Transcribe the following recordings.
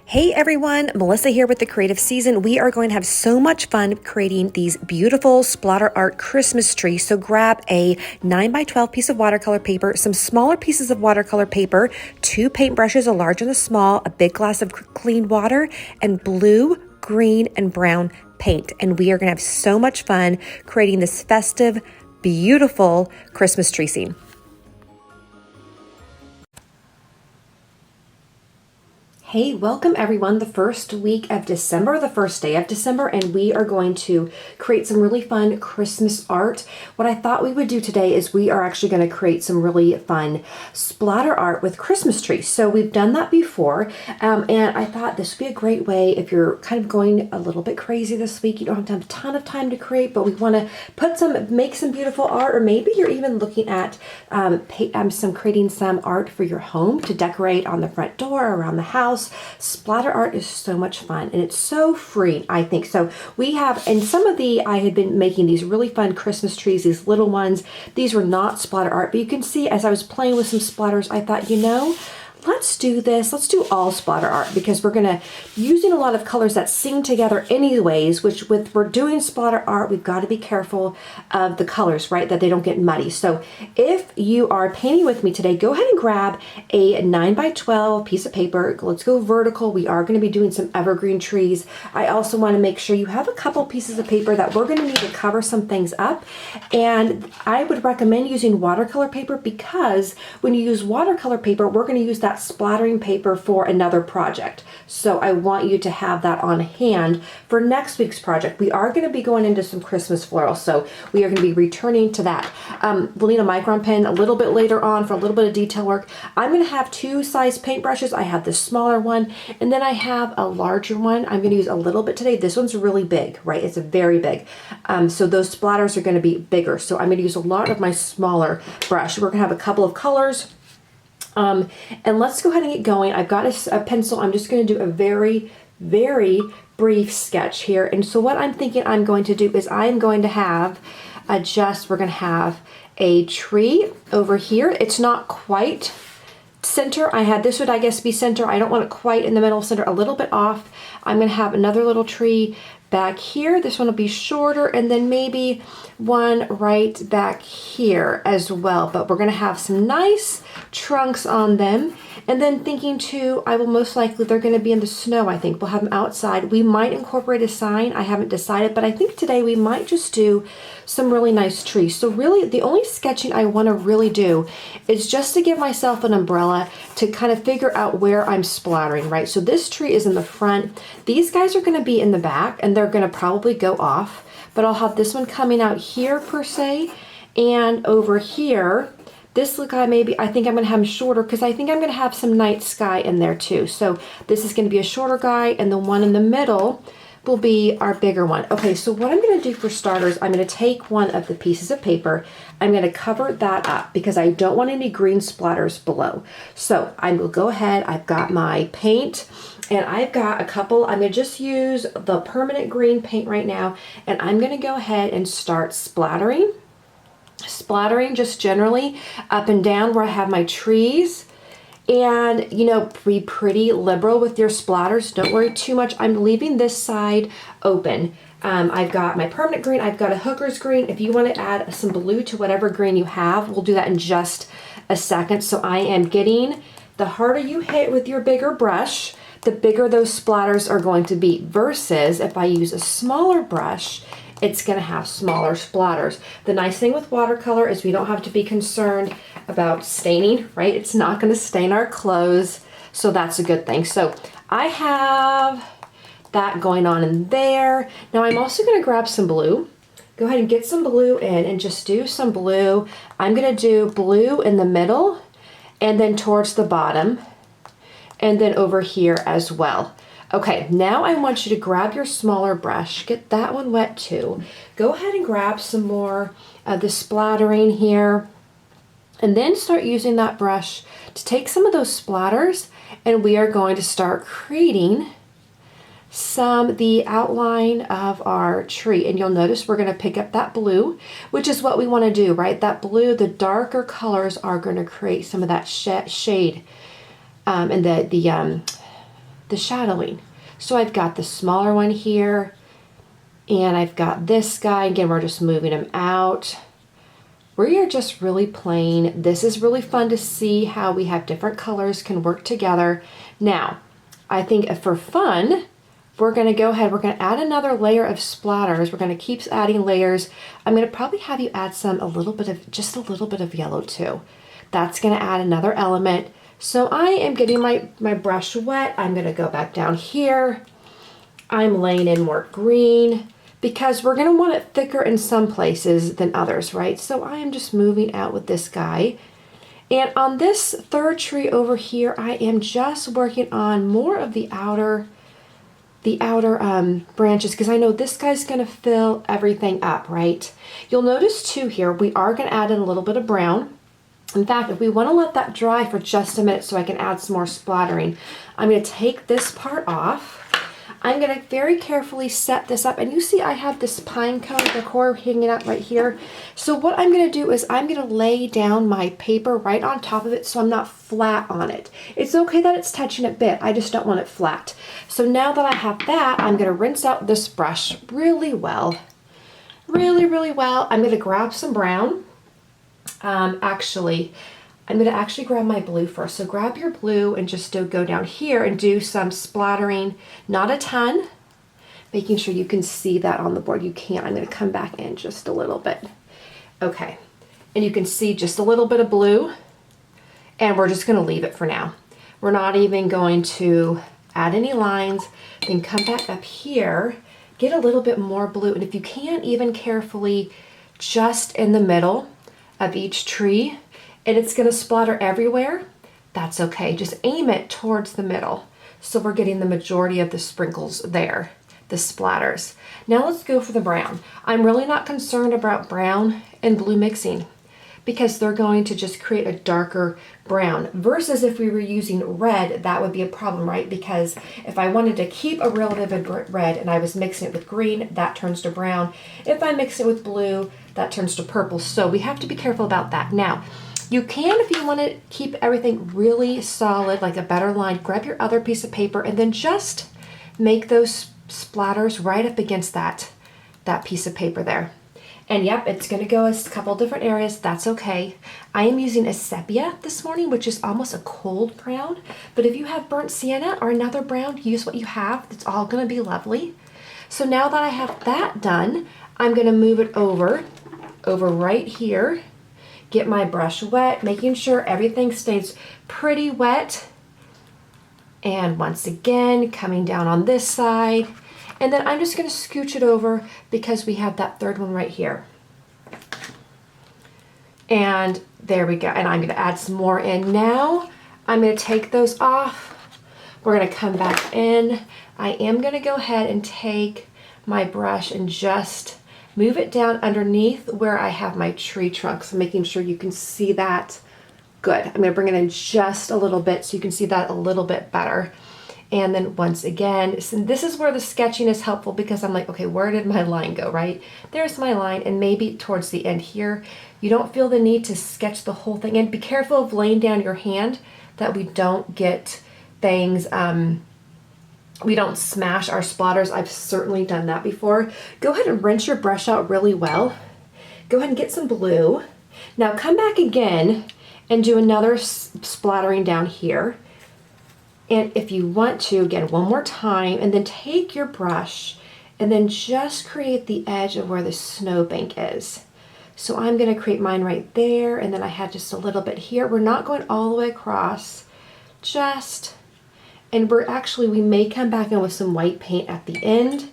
Hey everyone, Melissa here with The Creative Season. We are going to have so much fun creating these beautiful splatter art Christmas trees. So grab a 9x12 piece of watercolor paper, some smaller pieces of watercolor paper, 2 paintbrushes, a large and a small, a big glass of clean water, and blue, green, and brown paint. And we are going to have so much fun creating this festive, beautiful Christmas tree scene. Hey, welcome everyone. The first week of December, the first day of December, and we are going to create some really fun Christmas art. What I thought we would do today is we are actually going to create some really fun splatter art with Christmas trees. So we've done that before, and I thought this would be a great way if you're kind of going a little bit crazy this week. You don't have to have a ton of time to create, but we want to make some beautiful art, or maybe you're even looking at creating some art for your home to decorate on the front door, around the house. Splatter art is so much fun and it's so free, I think. So we have, and I had been making these really fun Christmas trees, these little ones. These were not splatter art, but you can see as I was playing with some splatters, I thought, let's do this. Let's do all splatter art because we're using a lot of colors that sing together anyways, which we're doing splatter art, we've got to be careful of the colors, right? That they don't get muddy. So if you are painting with me today, go ahead and grab a 9x12 piece of paper. Let's go vertical. We are going to be doing some evergreen trees. I also want to make sure you have a couple pieces of paper that we're going to need to cover some things up. And I would recommend using watercolor paper because when you use watercolor paper, we're going to use that splattering paper for another project. So I want you to have that on hand for next week's project. We are going to be going into some Christmas florals, so we are going to be returning to that. We'll need a micron pen a little bit later on for a little bit of detail work. I'm going to have 2 size paintbrushes. I have this smaller one, and then I have a larger one. I'm going to use a little bit today. This one's really big, right? It's very big. So those splatters are going to be bigger. So I'm going to use a lot of my smaller brush. We're going to have a couple of colors. And let's go ahead and get going. I've got a pencil. I'm just going to do a very, very brief sketch here. And so what I'm thinking I'm going to do is I'm going to have we're going to have a tree over here. It's not quite center. This would, I guess, be center. I don't want it quite in the middle center, a little bit off. I'm going to have another little tree back here. This one will be shorter, and then maybe one right back here as well. But we're going to have some nice trunks on them. And then thinking too, they're going to be in the snow, I think. We'll have them outside. We might incorporate a sign. I haven't decided, but I think today we might just do some really nice trees. So really the only sketching I want to really do is just to give myself an umbrella to kind of figure out where I'm splattering, right? So this tree is in the front. These guys are going to be in the back, and they're going to probably go off, but I'll have this one coming out here per se, and over here, this guy maybe, I think I'm going to have him shorter because I think I'm going to have some night sky in there too. So this is going to be a shorter guy, and the one in the middle will be our bigger one. Okay, so what I'm going to do for starters, I'm going to take one of the pieces of paper. I'm going to cover that up because I don't want any green splatters below. So I will go ahead. I've got my paint, and I've got a couple. I'm going to just use the permanent green paint right now, and I'm going to go ahead and start splattering just generally up and down where I have my trees. And be pretty liberal with your splatters. Don't worry too much. I'm leaving this side open. I've got my permanent green. I've got a hooker's green. If you want to add some blue to whatever green you have, we'll do that in just a second. So I am getting, the harder you hit with your bigger brush, the bigger those splatters are going to be, versus if I use a smaller brush, it's going to have smaller splatters. The nice thing with watercolor is we don't have to be concerned about staining, right? It's not going to stain our clothes, so that's a good thing. So I have that going on in there. Now I'm also going to grab some blue. Go ahead and get some blue in and just do some blue. I'm going to do blue in the middle and then towards the bottom and then over here as well. Okay, now I want you to grab your smaller brush, get that one wet too. Go ahead and grab some more of the splattering here, and then start using that brush to take some of those splatters, and we are going to start creating the outline of our tree. And you'll notice we're going to pick up that blue, which is what we want to do, right? That blue, the darker colors are going to create some of that shade and the shadowing. So I've got the smaller one here, and I've got this guy. Again, we're just moving him out. We are just really playing. This is really fun to see how we have different colors can work together. Now, I think for fun, we're gonna go ahead, we're gonna add another layer of splatters. We're gonna keep adding layers. I'm gonna probably have you add just a little bit of yellow too. That's gonna add another element. So I am getting my brush wet. I'm gonna go back down here. I'm laying in more green because we're gonna want it thicker in some places than others, right? So I am just moving out with this guy. And on this third tree over here, I am just working on more of the outer branches, because I know this guy's gonna fill everything up, right? You'll notice too here, we are gonna add in a little bit of brown. In fact, if we wanna let that dry for just a minute so I can add some more splattering, I'm gonna take this part off. I'm gonna very carefully set this up, and you see I have this pine cone decor hanging out right here. So what I'm gonna do is I'm gonna lay down my paper right on top of it so I'm not flat on it. It's okay that it's touching it a bit, I just don't want it flat. So now that I have that, I'm gonna rinse out this brush really well. Really well. I'm gonna grab some brown. I'm gonna actually grab my blue first. So grab your blue and just go down here and do some splattering, not a ton, making sure you can see that on the board. You can't. I'm gonna come back in just a little bit. Okay, and you can see just a little bit of blue, and we're just gonna leave it for now. We're not even going to add any lines. Then come back up here, get a little bit more blue, and if you can, even carefully just in the middle of each tree, and it's gonna splatter everywhere, that's okay. Just aim it towards the middle. So we're getting the majority of the sprinkles there, the splatters. Now let's go for the brown. I'm really not concerned about brown and blue mixing because they're going to just create a darker brown, versus if we were using red, that would be a problem, right? Because if I wanted to keep a real vivid red and I was mixing it with green, that turns to brown. If I mix it with blue, that turns to purple. So we have to be careful about that. Now, you can, if you want to keep everything really solid, like a better line, grab your other piece of paper and then just make those splatters right up against that piece of paper there. And yep, it's going to go a couple different areas. That's okay. I am using a sepia this morning, which is almost a cold brown. But if you have burnt sienna or another brown, use what you have. It's all going to be lovely. So now that I have that done, I'm going to move it over right here. Get my brush wet, making sure everything stays pretty wet. And once again, coming down on this side. And then I'm just gonna scooch it over because we have that third one right here. And there we go. And I'm gonna add some more in now. I'm gonna take those off. We're gonna come back in. I am gonna go ahead and take my brush and just move it down underneath where I have my tree trunks, making sure you can see that good. I'm gonna bring it in just a little bit so you can see that a little bit better. And then once again, so this is where the sketching is helpful because I'm like, okay, where did my line go, right? There's my line, and maybe towards the end here, you don't feel the need to sketch the whole thing in. Be careful of laying down your hand that we don't get things, we don't smash our splatters. I've certainly done that before. Go ahead and rinse your brush out really well. Go ahead and get some blue. Now come back again and do another splattering down here. And if you want to, again, one more time, and then take your brush and then just create the edge of where the snowbank is. So I'm gonna create mine right there, and then I had just a little bit here. We're not going all the way across, and we may come back in with some white paint at the end,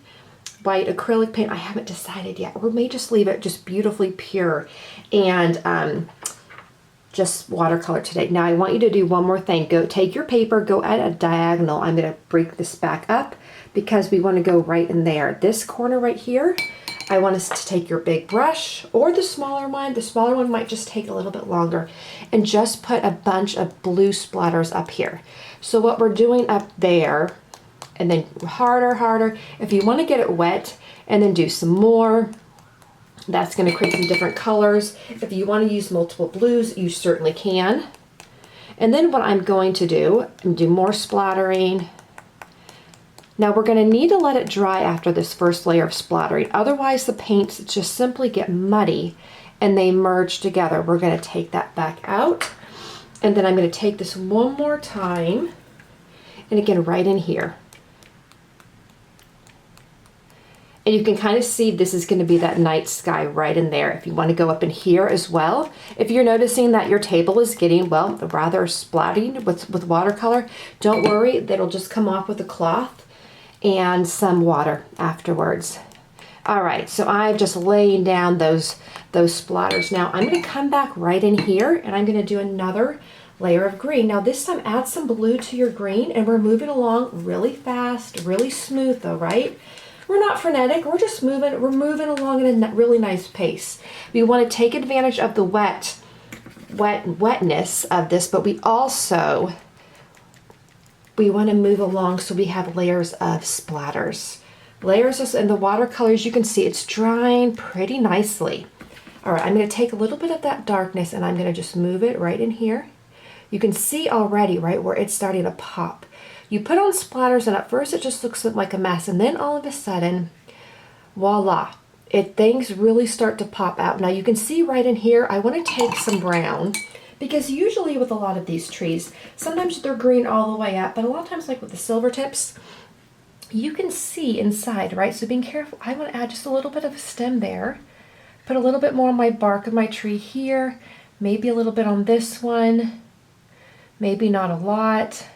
white acrylic paint. I haven't decided yet. We may just leave it just beautifully pure and just watercolor today. Now I want you to do one more thing. Go take your paper, go at a diagonal. I'm gonna break this back up because we wanna go right in there. This corner right here, I want us to take your big brush or the smaller one. The smaller one might just take a little bit longer, and just put a bunch of blue splatters up here. So what we're doing up there, and then harder. If you want to get it wet and then do some more, that's going to create some different colors. If you want to use multiple blues, you certainly can. And then what I'm going to do more splattering. Now we're going to need to let it dry after this first layer of splattering. Otherwise the paints just simply get muddy and they merge together. We're going to take that back out. And then I'm going to take this one more time. And again, right in here. And you can kind of see this is going to be that night sky right in there. If you want to go up in here as well. If you're noticing that your table is getting, well, rather splatting with watercolor, don't worry. That'll just come off with a cloth and some water afterwards. All right, so I'm just laying down those splatters. Now I'm going to come back right in here and I'm going to do another layer of green. Now this time add some blue to your green and we're moving along really fast, really smooth though, right? We're not frenetic, we're just moving, we're moving along at a really nice pace. We want to take advantage of the wetness of this, but we want to move along so we have layers of splatters. And the watercolors, you can see it's drying pretty nicely. All right, I'm going to take a little bit of that darkness and I'm going to just move it right in here. You can see already, right, where it's starting to pop. You put on splatters and at first it just looks like a mess, and then all of a sudden, voila, things really start to pop out. Now you can see right in here, I want to take some brown, because usually with a lot of these trees, sometimes they're green all the way up, but a lot of times like with the silver tips, you can see inside, right? So being careful, I want to add just a little bit of a stem there, put a little bit more on my bark of my tree here, maybe a little bit on this one, maybe not a lot.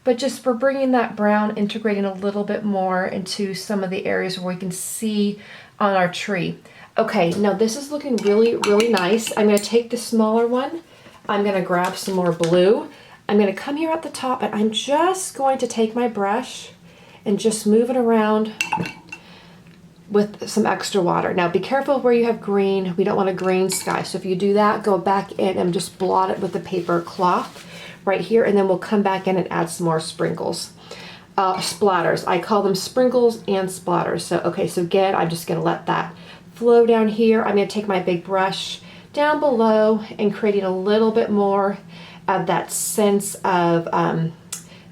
But just for bringing that brown, integrating a little bit more into some of the areas where we can see on our tree. Okay, now this is looking really, really nice. I'm going to take the smaller one. I'm going to grab some more blue. I'm going to come here at the top and I'm just going to take my brush and just move it around with some extra water. Now be careful where you have green. We don't want a green sky. So if you do that, go back in and just blot it with the paper cloth right here, and then we'll come back in and add some more sprinkles. Splatters. I call them sprinkles and splatters. So, okay, so again, I'm just gonna let that flow down here. I'm gonna take my big brush down below and creating a little bit more of that sense of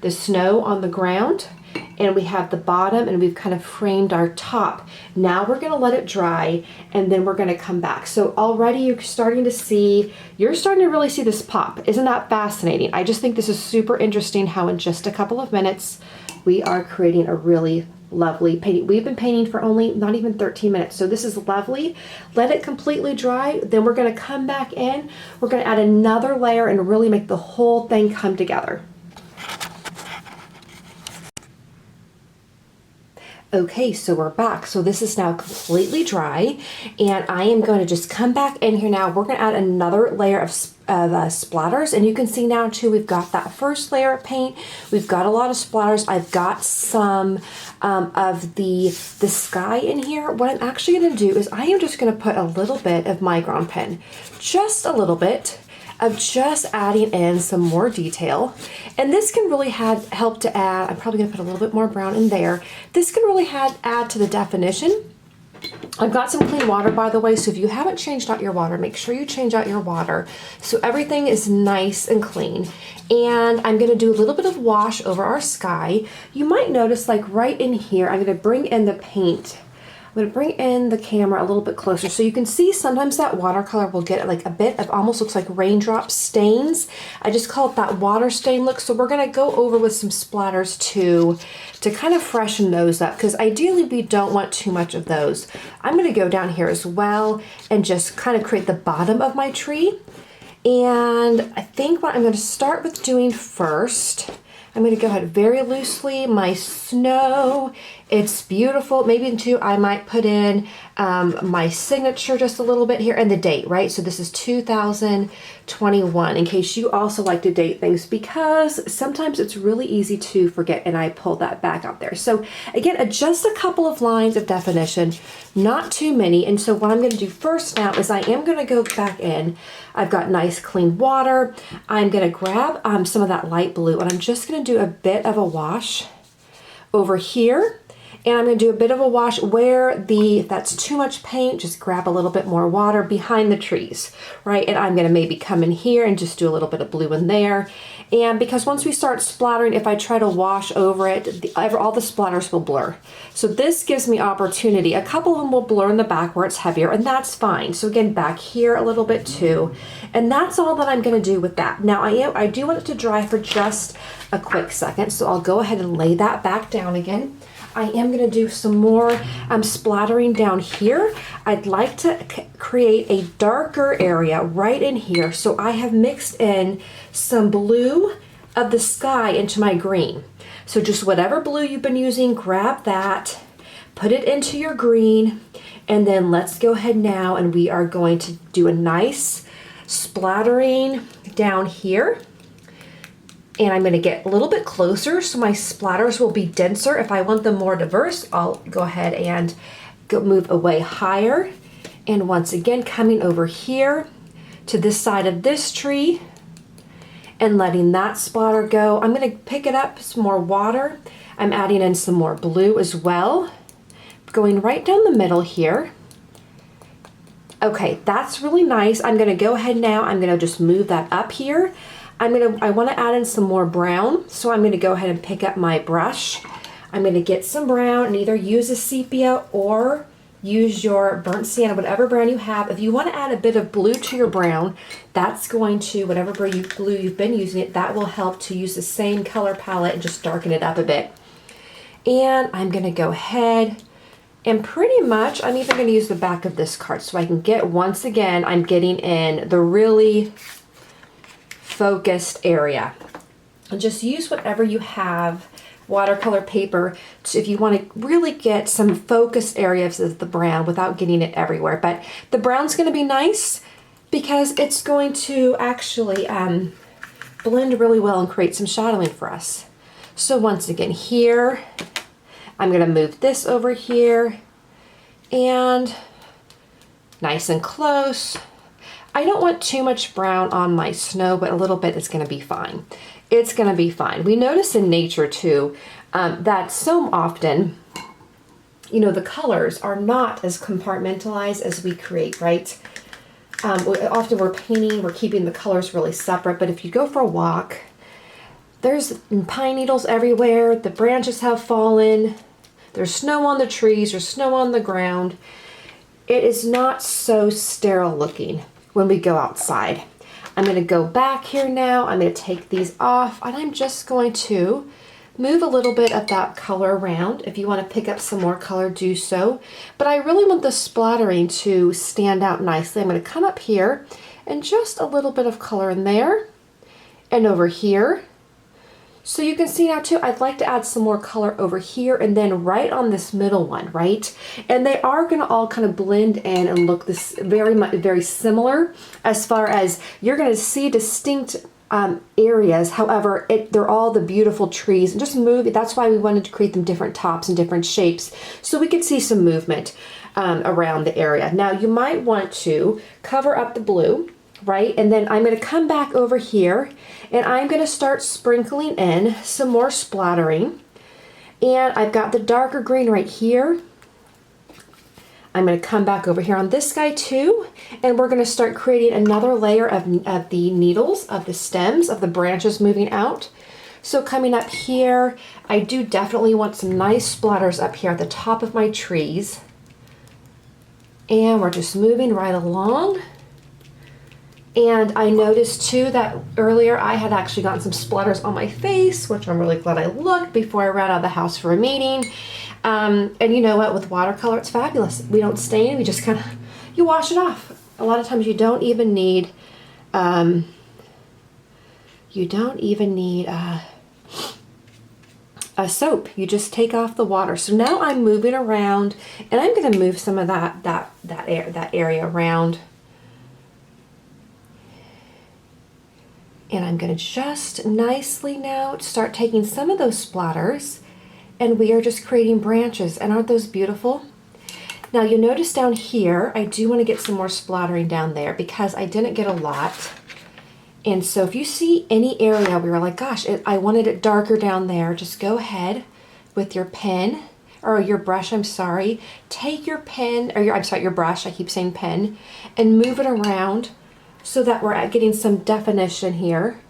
the snow on the ground. And we have the bottom and we've kind of framed our top. Now we're gonna let it dry and then we're gonna come back. So already you're starting to really see this pop. Isn't that fascinating? I just think this is super interesting how in just a couple of minutes we are creating a really lovely painting. We've been painting for only not even 13 minutes. So this is lovely. Let it completely dry. Then we're gonna come back in. We're gonna add another layer and really make the whole thing come together. Okay, so we're back. So this is now completely dry and I am going to just come back in here now. We're going to add another layer of splatters, and you can see now too we've got that first layer of paint. We've got a lot of splatters. I've got some of the sky in here. What I'm actually going to do is I am just going to put a little bit of Micron pen, just a little bit, of just adding in some more detail. And this can really help to add, I'm probably gonna put a little bit more brown in there. This can really add to the definition. I've got some clean water, by the way, so if you haven't changed out your water, make sure you change out your water so everything is nice and clean. And I'm gonna do a little bit of wash over our sky. You might notice like right in here, I'm gonna bring in the paint. I'm going to bring in the camera a little bit closer so you can see sometimes that watercolor will get like a bit of almost looks like raindrop stains. I just call it that water stain look. So we're going to go over with some splatters to kind of freshen those up, because ideally we don't want too much of those. I'm going to go down here as well and just kind of create the bottom of my tree. And I think what I'm going to start with doing first, I'm going to go ahead very loosely, my snow. It's beautiful. Maybe too, I might put in my signature just a little bit here and the date, right? So this is 2021, in case you also like to date things, because sometimes it's really easy to forget, and I pulled that back out there. So again, just a couple of lines of definition, not too many. And so what I'm going to do first now is I am going to go back in. I've got nice clean water. I'm going to grab some of that light blue, and I'm just going to do a bit of a wash over here. And I'm going to do a bit of a wash where if that's too much paint, just grab a little bit more water behind the trees, right? And I'm going to maybe come in here and just do a little bit of blue in there. And because once we start splattering, if I try to wash over it, all the splatters will blur. So this gives me opportunity. A couple of them will blur in the back where it's heavier, and that's fine. So again, back here a little bit too. And that's all that I'm gonna do with that. Now I do want it to dry for just a quick second, so I'll go ahead and lay that back down again. I am going to do some more splattering down here. I'd like to create a darker area right in here. So I have mixed in some blue of the sky into my green. So just whatever blue you've been using, grab that, put it into your green, and then let's go ahead now and we are going to do a nice splattering down here. And I'm going to get a little bit closer so my splatters will be denser. If I want them more diverse, I'll go ahead and move away higher. And once again, coming over here to this side of this tree and letting that splatter go. I'm going to pick it up some more water. I'm adding in some more blue as well, going right down the middle here. Okay, that's really nice. I'm going to go ahead now. I'm going to just move that up here. I want to add in some more brown, so I'm going to go ahead and pick up my brush. I'm going to get some brown and either use a sepia or use your burnt sienna, whatever brown you have. If you want to add a bit of blue to your brown, that's going to, whatever blue you've been using it, that will help to use the same color palette and just darken it up a bit. And I'm going to go ahead and pretty much, I'm even going to use the back of this card so I can get, once again, I'm getting in the really focused area. And just use whatever you have, watercolor paper, if you want to really get some focused areas of the brown without getting it everywhere. But the brown's going to be nice because it's going to actually blend really well and create some shadowing for us. So once again here, I'm going to move this over here and nice and close. I don't want too much brown on my snow, but a little bit is going to be fine. It's going to be fine. We notice in nature too that so often, you know, the colors are not as compartmentalized as we create, right? Often we're painting, we're keeping the colors really separate, but if you go for a walk, there's pine needles everywhere, the branches have fallen, there's snow on the trees, there's snow on the ground. It is not so sterile looking when we go outside. I'm going to go back here now. I'm going to take these off and I'm just going to move a little bit of that color around. If you want to pick up some more color, do so. But I really want the splattering to stand out nicely. I'm going to come up here and just a little bit of color in there and over here. So you can see now too, I'd like to add some more color over here and then right on this middle one, right? And they are going to all kind of blend in and look this very similar as far as you're going to see distinct areas. However, they're all the beautiful trees and just move. That's why we wanted to create them different tops and different shapes so we could see some movement around the area. Now you might want to cover up the blue, right? And then I'm going to come back over here and I'm going to start sprinkling in some more splattering. And I've got the darker green right here. I'm going to come back over here on this guy too. And we're going to start creating another layer of the needles, of the stems, of the branches moving out. So coming up here, I do definitely want some nice splatters up here at the top of my trees. And we're just moving right along. And I noticed too that earlier I had actually gotten some splatters on my face, which I'm really glad I looked before I ran out of the house for a meeting. And you know what, with watercolor, it's fabulous. We don't stain, we just kind of, you wash it off. A lot of times you don't even need, a soap. You just take off the water. So now I'm moving around and I'm going to move some of that area around. And I'm going to just nicely now start taking some of those splatters and we are just creating branches. And aren't those beautiful? Now you'll notice down here, I do want to get some more splattering down there because I didn't get a lot. And so if you see any area where you're like, gosh, I wanted it darker down there, just go ahead with your pen or your brush, I'm sorry. Take your pen, or your brush, I keep saying pen, and move it around so that we're getting some definition here.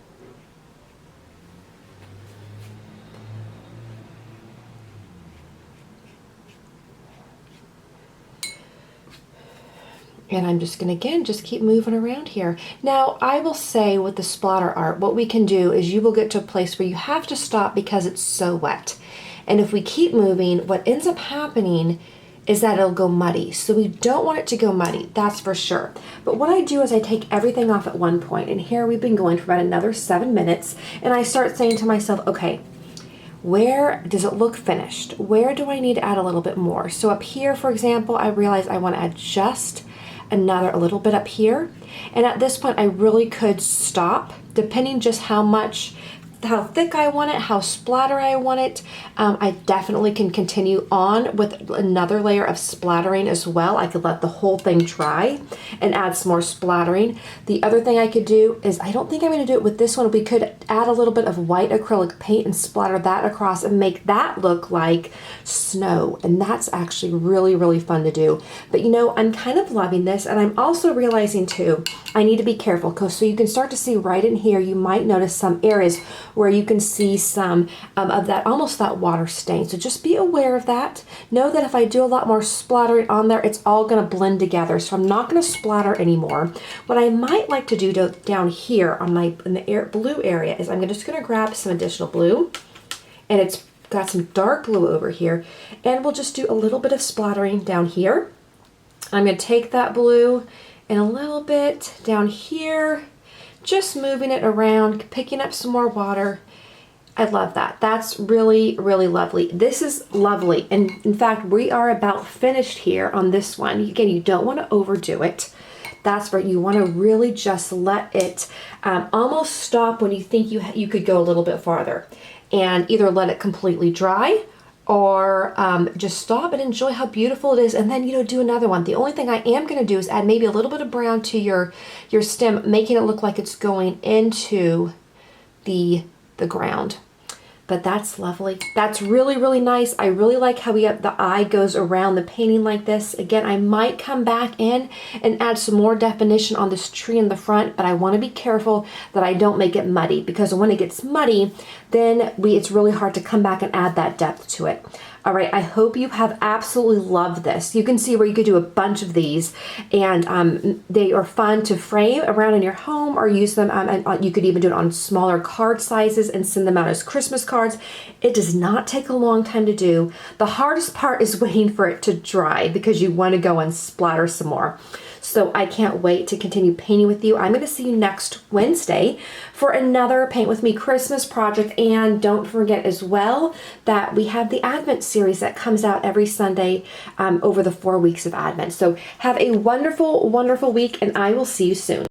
And I'm just gonna, again, just keep moving around here. Now, I will say with the splatter art, what we can do is you will get to a place where you have to stop because it's so wet. And if we keep moving, what ends up happening is that it'll go muddy. So we don't want it to go muddy, that's for sure. But what I do is I take everything off at one point, and here we've been going for about another 7 minutes, and I start saying to myself, okay, where does it look finished? Where do I need to add a little bit more? So up here, for example, I realize I want to add just a little bit up here. And at this point, I really could stop, depending just how thick I want it, how splatter I want it. I definitely can continue on with another layer of splattering as well. I could let the whole thing dry and add some more splattering. The other thing I could do is, I don't think I'm going to do it with this one. We could add a little bit of white acrylic paint and splatter that across and make that look like snow. And that's actually really, really fun to do. But you know, I'm kind of loving this, and I'm also realizing too, I need to be careful, because so you can start to see right in here, you might notice some areas where you can see some of that, almost that water stain. So just be aware of that. Know that if I do a lot more splattering on there, it's all going to blend together. So I'm not going to splatter anymore. What I might like to do down here on in the blue area is I'm just going to grab some additional blue, and it's got some dark blue over here, and we'll just do a little bit of splattering down here. I'm going to take that blue and a little bit down here, just moving it around, picking up some more water. I love that. That's really, really lovely. This is lovely. And in fact, we are about finished here on this one. Again, you don't want to overdo it. That's where you want to really just let it almost stop when you think you could go a little bit farther, and either let it completely dry or just stop and enjoy how beautiful it is, and then, you know, do another one. The only thing I am going to do is add maybe a little bit of brown to your stem, making it look like it's going into the ground. But that's lovely. That's really, really nice. I really like how the eye goes around the painting like this. Again, I might come back in and add some more definition on this tree in the front, but I want to be careful that I don't make it muddy, because when it gets muddy, then it's really hard to come back and add that depth to it. All right, I hope you have absolutely loved this. You can see where you could do a bunch of these, and they are fun to frame around in your home, or use them, and you could even do it on smaller card sizes and send them out as Christmas cards. It does not take a long time to do. The hardest part is waiting for it to dry, because you want to go and splatter some more. So I can't wait to continue painting with you. I'm going to see you next Wednesday for another Paint With Me Christmas project. And don't forget as well that we have the Advent series that comes out every Sunday over the 4 weeks of Advent. So have a wonderful, wonderful week, and I will see you soon.